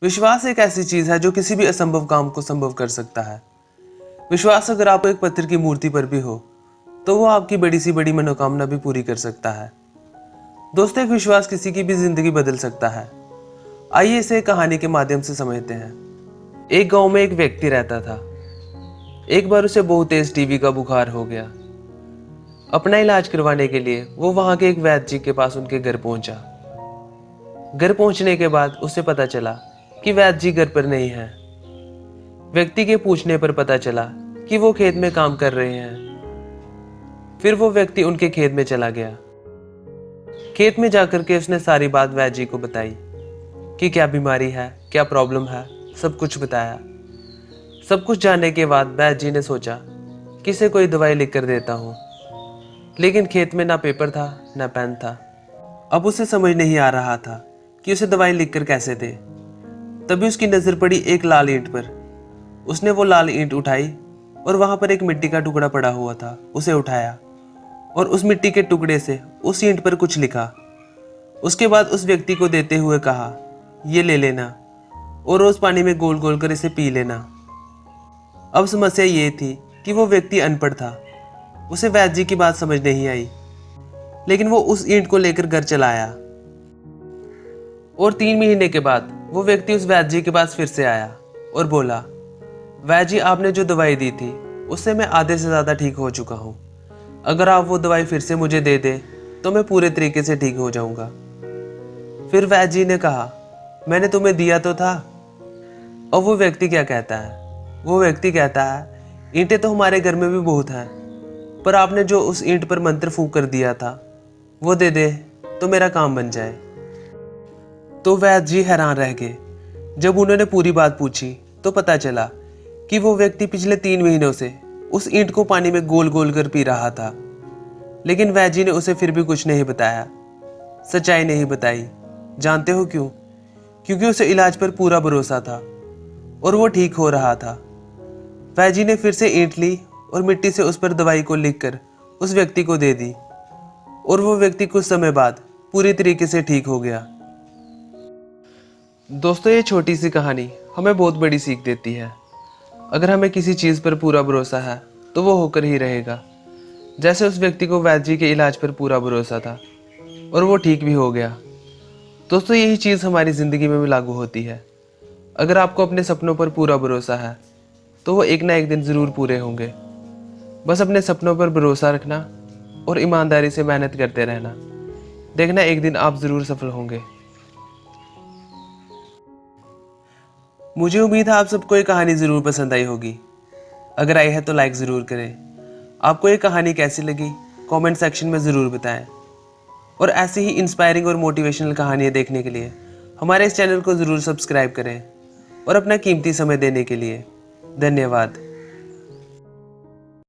विश्वास एक ऐसी चीज है जो किसी भी असंभव काम को संभव कर सकता है। विश्वास अगर आपको एक पत्थर की मूर्ति पर भी हो तो वो आपकी बड़ी सी बड़ी मनोकामना भी पूरी कर सकता है। दोस्तों, एक विश्वास किसी की भी जिंदगी बदल सकता है। आइए इसे एक कहानी के माध्यम से समझते हैं। एक गांव में एक व्यक्ति रहता था। एक बार उसे बहुत तेज टीबी का बुखार हो गया। अपना इलाज करवाने के लिए वो वहां के एक वैद्य जी के पास उनके घर पहुंचा। घर पहुंचने के बाद उसे पता चला कि वैद्य जी घर पर नहीं है। व्यक्ति के पूछने पर पता चला कि वो खेत में काम कर रहे हैं। फिर वो व्यक्ति उनके खेत में चला गया। खेत में जाकर के उसने सारी बात वैद्य जी को बताई कि क्या बीमारी है, क्या प्रॉब्लम है, सब कुछ बताया। सब कुछ जानने के बाद वैद्य जी ने सोचा कि इसे कोई दवाई लिख कर देता हूँ, लेकिन खेत में ना पेपर था ना पेन था। अब उसे समझ नहीं आ रहा था कि उसे दवाई लिखकर कैसे दे। तभी उसकी नजर पड़ी एक लाल ईंट पर। उसने वो लाल ईंट उठाई और वहां पर एक मिट्टी का टुकड़ा पड़ा हुआ था, उसे उठाया और उस मिट्टी के टुकड़े से उस ईंट पर कुछ लिखा। उसके बाद उस व्यक्ति को देते हुए कहा, ये ले लेना और रोज पानी में गोल गोल कर इसे पी लेना। अब समस्या ये थी कि वो व्यक्ति अनपढ़ था। उसे वैद्य जी की बात समझ नहीं आई, लेकिन वो उस ईंट को लेकर घर चला आया। और 3 महीने के बाद वो व्यक्ति उस वैद्य जी के पास फिर से आया और बोला, वैद्य जी, आपने जो दवाई दी थी उससे मैं आधे से ज़्यादा ठीक हो चुका हूँ। अगर आप वो दवाई फिर से मुझे दे दें तो मैं पूरे तरीके से ठीक हो जाऊँगा। फिर वैद्य जी ने कहा, मैंने तुम्हें दिया तो था। और वो व्यक्ति क्या कहता है? वो व्यक्ति कहता है, ईंटें तो हमारे घर में भी बहुत हैं, पर आपने जो उस ईंट पर मंत्र फूंक कर दिया था वो दे दे तो मेरा काम बन जाए। तो वैद्य जी हैरान रह गए। जब उन्होंने पूरी बात पूछी तो पता चला कि वो व्यक्ति पिछले 3 महीनों से उस ईंट को पानी में गोल गोल कर पी रहा था, लेकिन वैद्य जी ने उसे फिर भी कुछ नहीं बताया, सच्चाई नहीं बताई। जानते हो क्यों? क्योंकि उसे इलाज पर पूरा भरोसा था और वो ठीक हो रहा था। वैद्य जी ने फिर से ईंट ली और मिट्टी से उस पर दवाई को लिखकर उस व्यक्ति को दे दी और वो व्यक्ति कुछ समय बाद पूरी तरीके से ठीक हो गया। दोस्तों, ये छोटी सी कहानी हमें बहुत बड़ी सीख देती है। अगर हमें किसी चीज़ पर पूरा भरोसा है तो वो होकर ही रहेगा। जैसे उस व्यक्ति को वैद्य जी के इलाज पर पूरा भरोसा था और वो ठीक भी हो गया। दोस्तों, यही चीज़ हमारी ज़िंदगी में भी लागू होती है। अगर आपको अपने सपनों पर पूरा भरोसा है तो वो एक ना एक दिन ज़रूर पूरे होंगे। बस अपने सपनों पर भरोसा रखना और ईमानदारी से मेहनत करते रहना। देखना, एक दिन आप ज़रूर सफल होंगे। मुझे उम्मीद है आप सबको ये कहानी ज़रूर पसंद आई होगी। अगर आई है तो लाइक ज़रूर करें। आपको ये कहानी कैसी लगी कमेंट सेक्शन में ज़रूर बताएं। और ऐसी ही इंस्पायरिंग और मोटिवेशनल कहानियाँ देखने के लिए हमारे इस चैनल को ज़रूर सब्सक्राइब करें। और अपना कीमती समय देने के लिए धन्यवाद।